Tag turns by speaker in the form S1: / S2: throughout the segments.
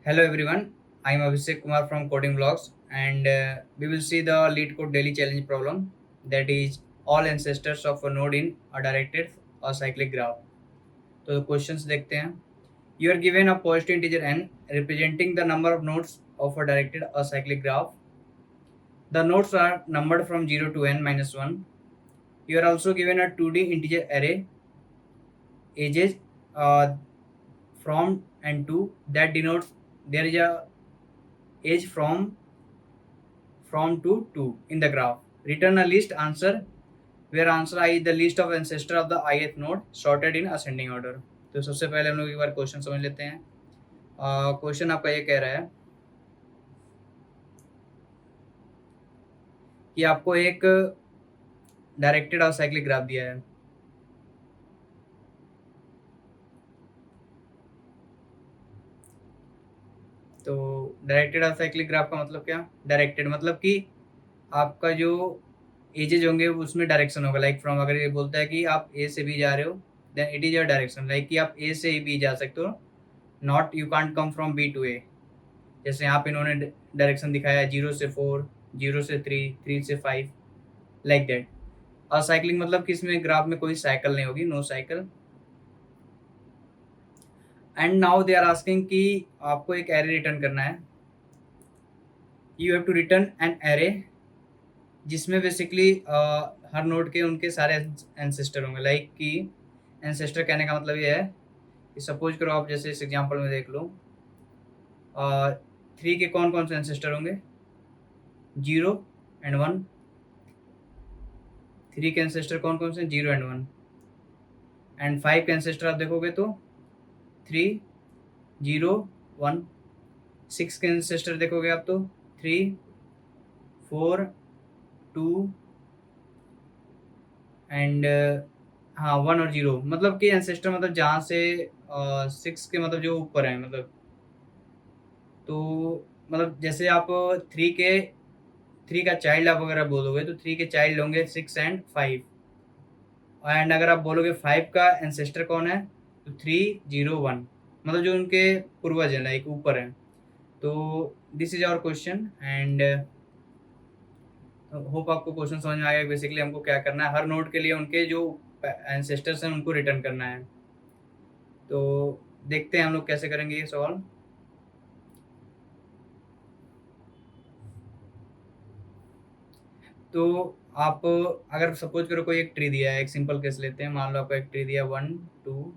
S1: Hello everyone, I am Abhishek Kumar from Coding Vlogs and we will see the lead code daily challenge problem, that is all ancestors of a node in a directed or cyclic graph. तो questions देखते हैं. You are given a positive integer n representing the number of nodes of a directed or cyclic graph. The nodes are numbered from 0 to n minus 1. You are also given a 2D integer array ages uh, from and to that denotes there is a age from to 2 in the graph. Return a list answer where answer I is the list of ancestor of the ith node sorted in ascending order. तो सबसे पहले हम लोग एक बार question समझ लेते हैं. Question आपका ये कह रहा है कि आपको एक डायरेक्टेड और साइक्लिक ग्राफ दिया है. तो डायरेक्टेड और साइक्लिक ग्राफ का मतलब क्या? डायरेक्टेड मतलब कि आपका जो एजेज होंगे उसमें डायरेक्शन होगा. लाइक फ्रॉम, अगर ये बोलता है कि आप ए से बी जा रहे हो then it is your direction. Like कि आप ए से बी जा सकते हो, not you can't come from B to A. जैसे यहाँ पे इन्होंने डायरेक्शन दिखाया 0 से 4, 0 से 3, 3 से 5, लाइक दैट. और साइकिलिंग मतलब कि इसमें ग्राफ में कोई साइकिल नहीं होगी, no cycle. And now they are asking कि आपको एक एरे रिटर्न करना है. You have to return an array जिसमें बेसिकली हर नोड के उनके सारे एंसेस्टर होंगे. लाइक कि एंसेस्टर कहने का मतलब ये है कि सपोज करो आप जैसे इस एग्जांपल में देख लो, 3 के कौन कौन से एंसेस्टर होंगे? 0 एंड 1. 3 के एंसेस्टर कौन कौन से? 0 एंड 1. एंड 5 के एंसेस्टर आप देखोगे तो 3, 0, 1. 6 के एंसेस्टर देखोगे आप तो 3, 4, 2 एंड हाँ 1 और 0. मतलब कि एंसेस्टर मतलब जहाँ से 6 के मतलब जो ऊपर है, मतलब तो मतलब जैसे आप 3 का चाइल्ड आप अगर आप बोलोगे तो 3 के चाइल्ड होंगे 6 एंड 5. एंड अगर आप बोलोगे 5 का एंसेस्टर कौन है तो 3, 0, 1, मतलब जो उनके पूर्वज हैं, लाइक ऊपर हैं. तो this is our question and hope आपको क्वेश्चन समझ में आएगा. बेसिकली हमको क्या करना है, हर नोड के लिए उनके जो एंसेस्टर्स हैं उनको रिटर्न करना है. तो देखते हैं हम लोग कैसे करेंगे ये सवाल. तो आप अगर सपोज करो कोई एक ट्री दिया है, एक सिंपल केस लेते हैं. मान लो आपको एक ट्री दिया 1, 2,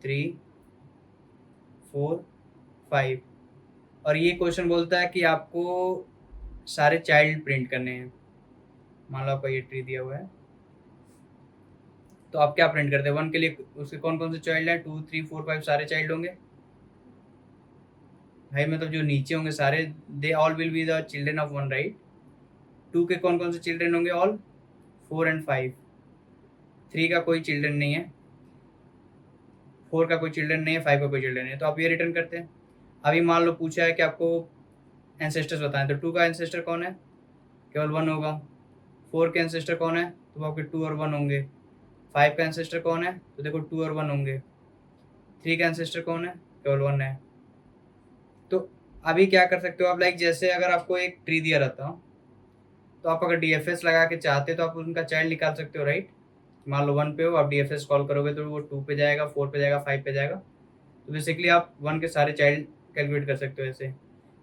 S1: 3, 4, 5 और ये क्वेश्चन बोलता है कि आपको सारे चाइल्ड प्रिंट करने हैं. मान लो आपका ये ट्री दिया हुआ है तो आप क्या प्रिंट करते हैं? 1 के लिए उसके कौन कौन से चाइल्ड हैं? 2, 3, 4, 5 सारे चाइल्ड होंगे भाई, मतलब जो नीचे होंगे सारे, they all will be the children of 1, right. 2 के कौन कौन से चिल्ड्रन होंगे? All 4 and 5. 3 का कोई चिल्ड्रन नहीं है, 4 का कोई चिल्ड्रन नहीं है, 5 का कोई चिल्ड्रन नहीं है. तो आप ये रिटर्न करते हैं. अभी मान लो पूछा है कि आपको एंसेस्टर्स बताएं, तो 2 का एंसेस्टर कौन है? केवल 1 होगा. 4 के एंसेस्टर कौन है? तो आपके 2 और 1 होंगे. 5 का एंसेस्टर कौन है? तो देखो 2 और 1 होंगे. 3 का एंसेस्टर कौन है? केवल 1 है. तो अभी क्या कर सकते हो आप, लाइक जैसे अगर आपको एक ट्री दिया रहता तो आप अगर डीएफएस लगा के चाहते तो आप उनका चाइल्ड निकाल सकते हो, राइट. मान लो 1 पे हो, आप डीएफएस कॉल करोगे तो वो 2 पे जाएगा, 4 पे जाएगा, 5 पे जाएगा. तो बेसिकली आप 1 के सारे चाइल्ड कैलकुलेट कर सकते हो ऐसे.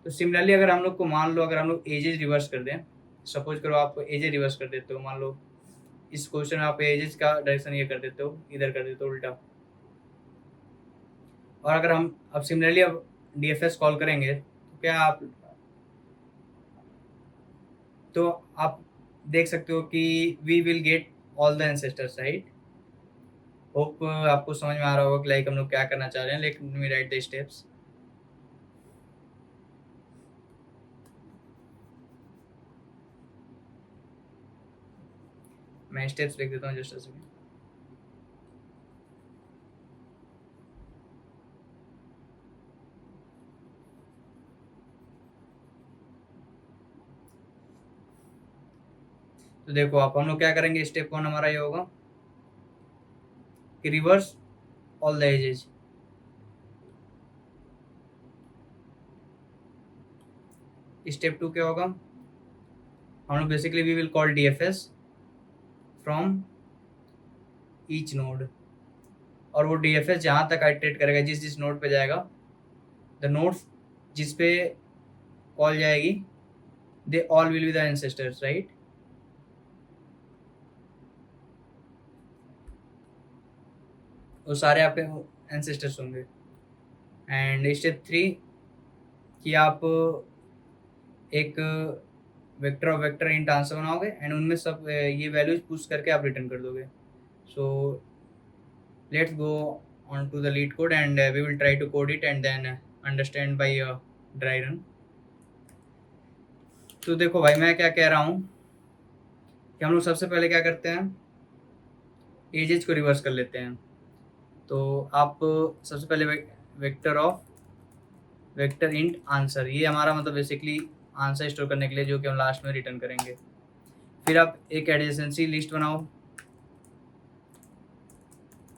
S1: तो सिमिलरली अगर हम लोग को मान लो, अगर हम लोग एजेस रिवर्स कर दें, सपोज करो आप एजेस रिवर्स कर देते हो. मान लो इस क्वेश्चन में आप एजेस का डायरेक्शन ये कर देते हो, इधर कर देते हो उल्टा. और अगर हम अब सिमिलरली अब डीएफएस कॉल करेंगे तो क्या तो आप देख सकते हो कि we will get all the ancestors, right. Hope आपको समझ में आ रहा होगा कि लाइक हम लोग क्या करना चाह रहे हैं. Let me right the steps. मैं स्टेप्स लिख देता हूँ जस्ट अ सेकंड. तो देखो आप, हम लोग क्या करेंगे, स्टेप 1 हमारा ये होगा कि reverse all the edges. Step 2 क्या होगा, हम लोग basically we will call DFS from each node, और वो DFS जहाँ तक आइटरेट करेगा, जिस जिस नोड पे जाएगा, द नोड्स जिस पे कॉल जाएगी they all will be the ancestors, right. वो सारे आपके एंसेस्टर्स होंगे। एंड स्टेप 3 कि आप एक vector of vector int answer बनाओगे एंड उनमें सब ये वैल्यूज पुश करके आप रिटर्न कर दोगे। So let's go on to the LeetCode and we will try to code it and then understand by dry run. तो देखो भाई, मैं क्या कह रहा हूँ कि हम लोग सबसे पहले क्या करते हैं, एजेज को रिवर्स कर लेते हैं। तो आप सबसे पहले vector of vector int answer, ये हमारा मतलब बेसिकली आंसर स्टोर करने के लिए, जो कि हम लास्ट में रिटर्न करेंगे। फिर आप एक एडजेसेंसी लिस्ट बनाओ,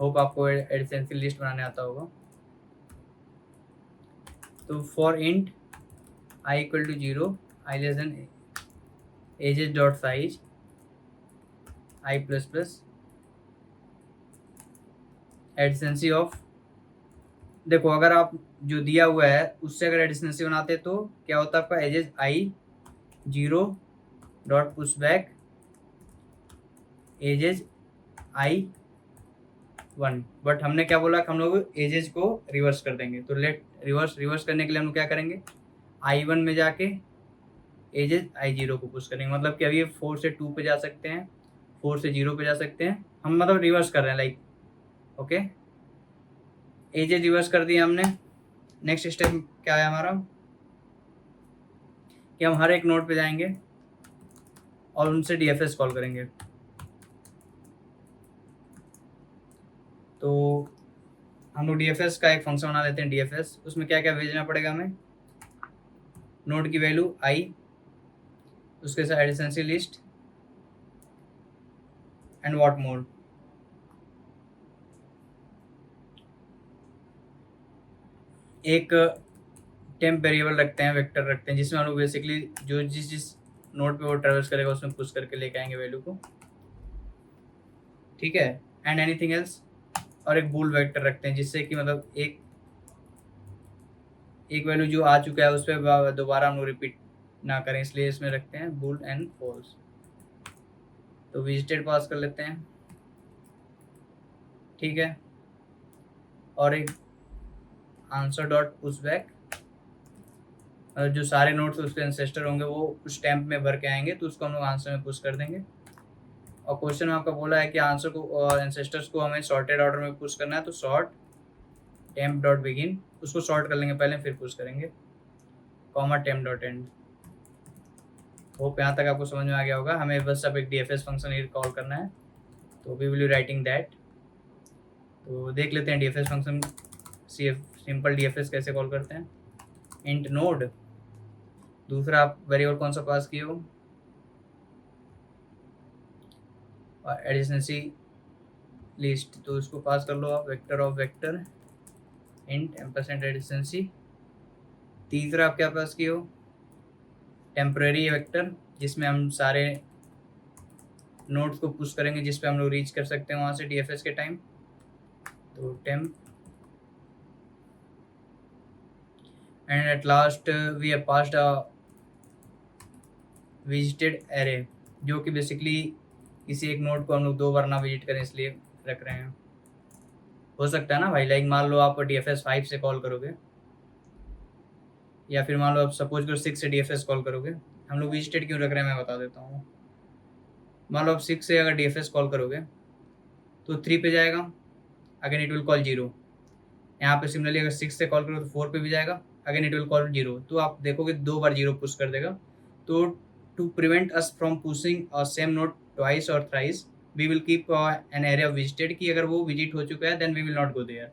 S1: होप आपको एडजेसेंसी लिस्ट बनाने आता होगा। तो for int i equal to 0, i less than edges dot size i plus plus adjacency of, देखो अगर आप जो दिया हुआ है उससे अगर एडजेसेंसी बनाते तो क्या होता है आपका, edges i 0 dot push back edges i 1, but हमने क्या बोला कि हम लोग एजेज को रिवर्स कर देंगे। तो लेट रिवर्स करने के लिए हम लोग क्या करेंगे, I1 में जाके एजेज I0 को पुश करेंगे, मतलब कि अभी 4 से 2 पे जा सकते हैं, 4 से 0 पे जा सकते हैं, हम मतलब रिवर्स कर रहे हैं लाइक, ओके। एजेज रिवर्स कर दिया हमने। नेक्स्ट स्टेप क्या है हमारा, कि हम हर एक नोड पे जाएंगे और उनसे DFS कॉल करेंगे। तो हम लोग DFS का एक फंक्शन बना लेते हैं DFS, उसमें क्या क्या भेजना पड़ेगा हमें, नोड की वैल्यू I, उसके साथ adjacency list and what more. एक टेम्प वेरिएबल रखते हैं, वेक्टर रखते हैं, जिसमें हम लोग बेसिकली जो जिस नोड पे वो ट्रेवल्स करेगा उसमें पुश करके लेके आएंगे वैल्यू को, ठीक है। एंड एनीथिंग एल्स, और एक बूल वेक्टर रखते हैं, जिससे कि मतलब एक वैल्यू जो आ चुका है उस पर दोबारा हम लोग रिपीट ना करें, इसलिए इसमें रखते हैं बूल एंड फॉल्स। तो विजिटेड पास कर लेते हैं, ठीक है। और एक आंसर डॉट पुश बैक, जो सारे नोट्स उसके एंसेस्टर होंगे वो उस टेम्प में भर के आएंगे, तो उसको हम लोग आंसर में पुश कर देंगे। और क्वेश्चन में आपका बोला है कि आंसर को और एंसेस्टर्स को हमें सॉर्टेड ऑर्डर में पुश करना है, तो सॉर्ट टेम्प डॉट बिगिन, उसको सॉर्ट कर लेंगे पहले फिर पुश करेंगे, comma temp dot and. Hope यहाँ तक आपको समझ में आ गया होगा। हमें बस अब एक DFS फंक्शन ही कॉल करना है, तो we will be writing that. तो देख लेते हैं DFS फंक्शन, सिंपल DFS कैसे कॉल करते हैं। इंट नोड, दूसरा आप वेरिएबल कौन सा पास किए हो, और एडजेसेंसी लिस्ट, तो उसको पास कर लो आप, vector of vector int ampersand adjacency. तीसरा आप क्या पास किए हो, टेम्परेरी वेक्टर, जिसमें हम सारे नोड्स को पुश करेंगे जिस पे हम लोग रीच कर सकते हैं वहाँ से DFS के टाइम। तो temp and at last we have passed a visited array, जो कि बेसिकली किसी एक नोड को हम लोग 2 बार ना विजिट करें इसलिए रख रहे हैं। हो सकता है ना भाई, लाइक मान लो आप DFS 5 से कॉल करोगे, या फिर मान लो आप सपोज करो 6 से DFS कॉल करोगे। हम लोग विजिटेड क्यों रख रहे हैं मैं बता देता हूँ। मान लो आप 6 से अगर DFS कॉल करोगे तो 3 पे जाएगा, अगेन इट विल कॉल 0। यहाँ पे सिमिलरली अगर 6 से कॉल करो तो 4 पे भी जाएगा, अगेन इट विल कॉल 0। तो आप देखोगे 2 बार 0 पुश कर देगा। तो to prevent us from pushing a same node twice और thrice, we will keep an array of visited, कि अगर वो विजिट हो चुका है then we will not go there,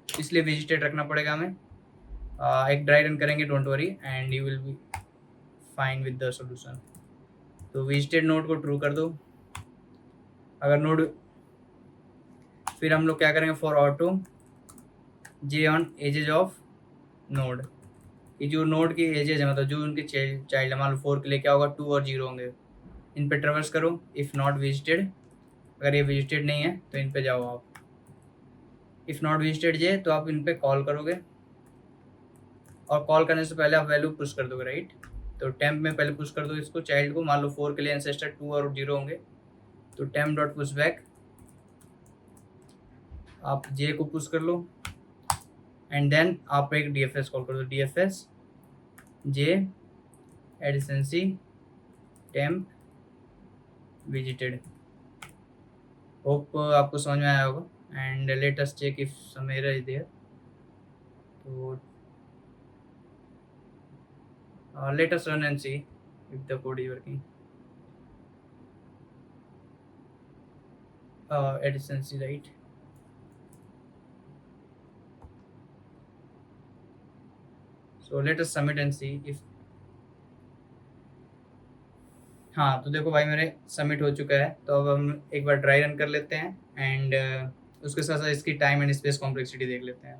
S1: इसलिए विजिटेड रखना पड़ेगा हमें। एक ड्राई रन करेंगे, don't worry, and you will be fine with the solution. तो विजिटेड नोड को ट्रू कर दो। अगर नोड, फिर हम लोग क्या करेंगे, for auto J on edges of node, ये जो नोड की एजेज है, मतलब जो उनके चाइल्ड है, मान लो 4 के लिए क्या होगा, 2 और 0 होंगे। इन पे ट्रेवर्स करो, इफ़ नॉट विजिटेड, अगर ये विजिटेड नहीं है तो इन पे जाओ आप। इफ़ नॉट विजिटेड ये, तो आप इन पे कॉल करोगे, और कॉल करने से पहले आप वैल्यू पुश कर दोगे, राइट। तो टेम्प में पहले पुश कर दो इसको, चाइल्ड को। मान लो 4 के लिए एंसेस्टर 2 और 0 होंगे, तो टेम्प डॉट पुश बैक, आप जे को पुश कर लो, एंड देन आप एक DFS कॉल कर दो, DFS j adjacency temp visited. Hope आपको समझ में आया होगा। And let us check if some error is there. तो let us run and see if the code is working. Adjacency, right? So let us submit and see if, हाँ तो देखो भाई मेरे सबमिट हो चुका है। तो अब हम एक बार ड्राई रन कर लेते हैं, एंड उसके साथ साथ इसकी टाइम एंड स्पेस कॉम्प्लेक्सिटी देख लेते हैं।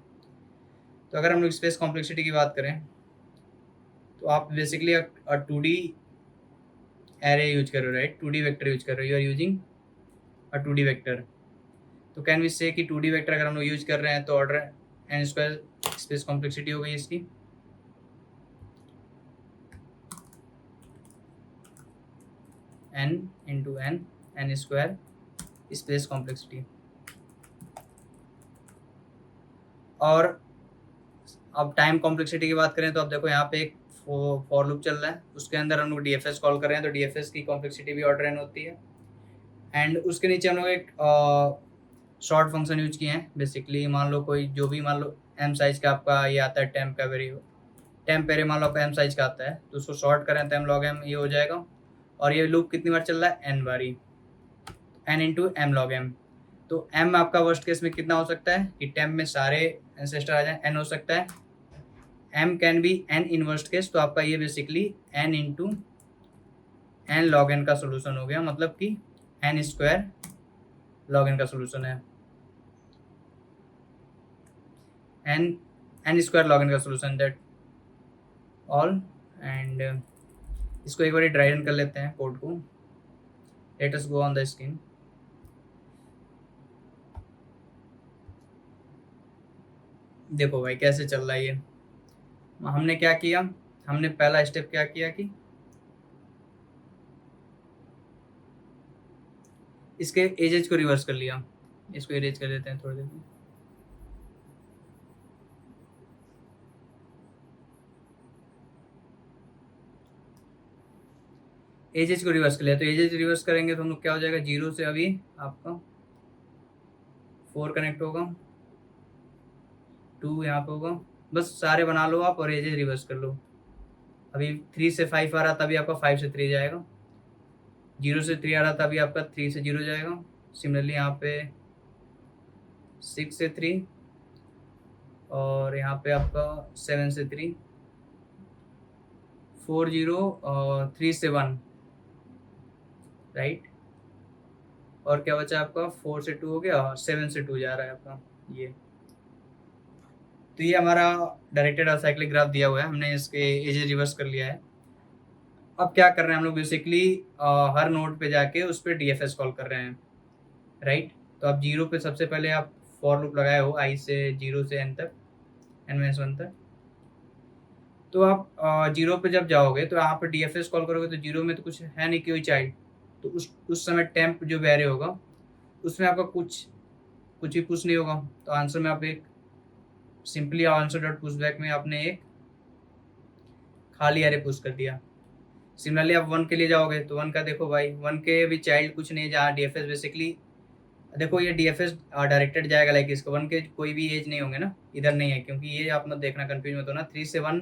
S1: तो अगर हम लोग स्पेस कॉम्प्लेक्सिटी की बात करें, तो आप बेसिकली 2D एरे यूज कर रहे हो, राइट। 2D वेक्टर यूज कर रहे हो, you are using 2D vector. तो कैन वी से कि 2D वेक्टर अगर हम लोग यूज कर रहे हैं, तो order n square space complexity हो गई इसकी। n into n square space complexity. और अब टाइम कॉम्प्लेक्सिटी की बात करें, तो अब देखो यहाँ पे एक फॉर लूप चल रहा है, उसके अंदर हम लोग DFS कॉल कर रहे हैं, तो DFS की कॉम्प्लेक्सिटी भी ऑर्डर n होती है। एंड उसके नीचे हम लोग एक शॉर्ट फंक्शन यूज किए हैं। बेसिकली मान लो कोई जो भी, मान लो m साइज का आपका ये आता है, टेम्प का वेरिएबल, टेम्प एरे मान लो आपका m साइज का आता है, तो उसको शॉर्ट करें तो m log m ये हो जाएगा। और ये लूप कितनी बार चल रहा है, n बारी, n into m log m। तो m आपका वर्स्ट केस में कितना हो सकता है कि टेम्प में सारे एंसेस्टर आ जाए, n हो सकता है। m can be n in worst case, तो आपका ये basically n into n log n का सोल्यूशन हो गया, मतलब कि n स्क्वायर log n का सोल्यूशन है, n स्क्वायर log n का सोल्यूशन, दैट ऑल। एंड इसको एक बार ड्राई रन कर लेते हैं कोड को। Let us go on the screen. देखो भाई कैसे चल रहा है ये। हमने क्या किया, हमने पहला स्टेप क्या किया कि इसके एजेज को रिवर्स कर लिया। इसको इरेज कर देते हैं थोड़ी देर में। एजेज को रिवर्स कर लिया, तो एजेज रिवर्स करेंगे तो हम लोग क्या हो जाएगा, 0 से अभी आपका 4 कनेक्ट होगा, 2 यहाँ पे होगा, बस सारे बना लो आप और एजेज रिवर्स कर लो। अभी 3 से 5 आ रहा था, अभी आपका 5 से 3 जाएगा। 0 से 3 आ रहा था, अभी आपका 3 से 0 जाएगा। सिमिलरली यहाँ पे 6 से 3, और यहाँ पे आपका 7 से 3, 4 0 और 3 से 1, राइट। और क्या बचा आपका, 4 से 2 हो गया, और 7 से 2 जा रहा है आपका ये। तो ये हमारा डायरेक्टेड साइक्लिक ग्राफ दिया हुआ है, हमने इसके एजेज रिवर्स कर लिया है। अब क्या कर रहे हैं हम लोग, बेसिकली हर नोड पे जाके उस पर DFS कॉल कर रहे हैं, राइट। तो आप 0 पे सबसे पहले आप फॉर लूप लगाए हो, i से 0 से n तक, n-1 तक। तो आप 0 पे जब जाओगे तो यहाँ पे DFS कॉल करोगे, तो 0 में तो कुछ है नहीं, कोई चाइल्ड। तो उस समय टेम्प जो वेरी होगा उसमें आपका कुछ भी पुश नहीं होगा। तो आंसर में आप एक simply answer dot push back में आपने एक खाली एरे पुश कर दिया। सिमिलरली आप 1 के लिए जाओगे, तो 1 का देखो भाई, 1 के भी चाइल्ड कुछ नहीं है, जहाँ DFS बेसिकली देखो ये DFS डायरेक्टेड जाएगा, लाइक इसको 1 के कोई भी एज नहीं होंगे ना, इधर नहीं है, क्योंकि ये आप मत देखना, कंफ्यूज मत होना। 3 से 1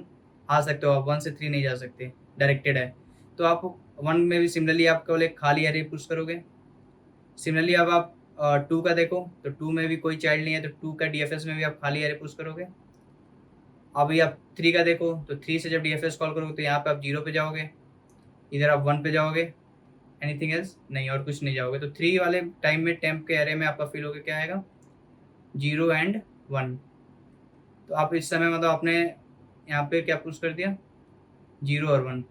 S1: आ सकते हो आप, 1 से 3 नहीं जा सकते, डायरेक्टेड है। तो आप 1 में भी सिमिलरली आप केवल एक खाली एरे पुश करोगे। सिमिलरली अब आप 2 का देखो, तो 2 में भी कोई चाइल्ड नहीं है, तो 2 का DFS में भी आप खाली एरे पुश करोगे। अभी आप 3 का देखो, तो 3 से जब DFS कॉल करोगे तो यहाँ पे आप 0 पे जाओगे, इधर आप 1 पे जाओगे, एनीथिंग एल्स नहीं, और कुछ नहीं जाओगे। तो 3 वाले टाइम में टेम्प के एरे में आपका फील होगा क्या आएगा, 0 एंड 1। तो आप इस समय मतलब अपने यहाँ पे क्या पुश कर दिया, 0 और 1।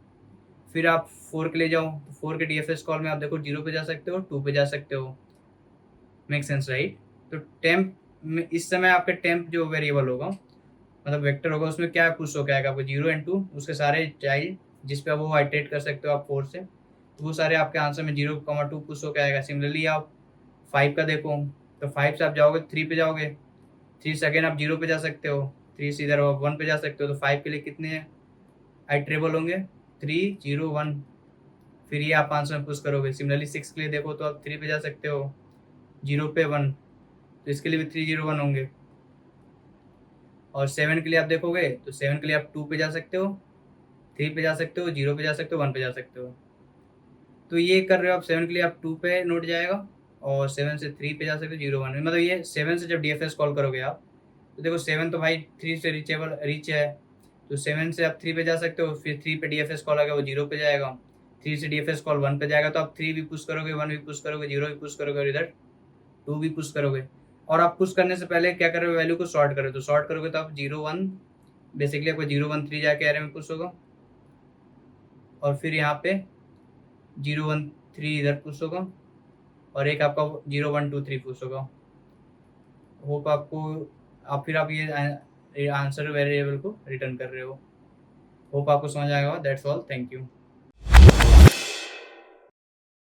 S1: फिर आप 4 के लिए जाओ, तो 4 के DFS कॉल में आप देखो 0 पे जा सकते हो, 2 पे जा सकते हो। Make sense right. तो टेम्प में इस समय आपके टेम्प जो वेरिएबल होगा, मतलब वेक्टर होगा, उसमें क्या पुश होकर आएगा आपको, 0 एंड 2, उसके सारे चाइल्ड जिस पे वो आइटरेट कर सकते हो आप 4 से, तो वो सारे आपके आंसर में 0,2 पुश होकर आएगा। सिमिलरली आप 5 का देखो, तो 5 से आप जाओगे 3 पे जाओगे, 3 से अगेन आप 0 पे जा सकते हो, 3 से इधर आप 1 पे जा सकते हो। तो 5 के लिए कितने आइट्रेबल होंगे, 3 0 1, फिर ये आप आंसर में पुश करोगे। सिमिलरली 6 के लिए देखो तो आप 3 पे जा सकते हो, 0 पे 1, तो इसके लिए भी 3 0 1 होंगे। और 7 के लिए आप देखोगे तो 7 के लिए आप 2 पे जा सकते हो, 3 पे जा सकते हो, 0 पे जा सकते हो, 1 पे जा सकते हो। तो ये कर रहे हो आप, 7 के लिए आप 2 पे नोट जाएगा, और 7 से 3 पे जा सकते हो, 0 1 मतलब ये 7 से जब DFS कॉल करोगे आप, तो देखो 7 तो भाई 3 से रीच है, तो 7 से आप 3 पे जा सकते हो, फिर 3 पे DFS कॉल आएगा वो 0 पे जाएगा, 3 से DFS कॉल 1 पे जाएगा, तो आप 3 भी पुश करोगे, 1 भी पुश करोगे, 0 भी पुश करोगे, और इधर 2 भी पुश करोगे। और आप पुश करने से पहले क्या करोगे, वैल्यू को सॉर्ट करोगे, तो सॉर्ट करोगे तो आप 0 1, बेसिकली आपको 0 1 3 जाके एरे में पुश होगा, और फिर यहाँ पे 0 1 3 इधर पुश होगा, और एक आपका 0 1 2 3 पुश होगा। होप आपको, आप फिर आप ये आंसर वेरिएबल को रिटर्न कर रहे हो। होप आपको समझ आएगा। That's all, thank you.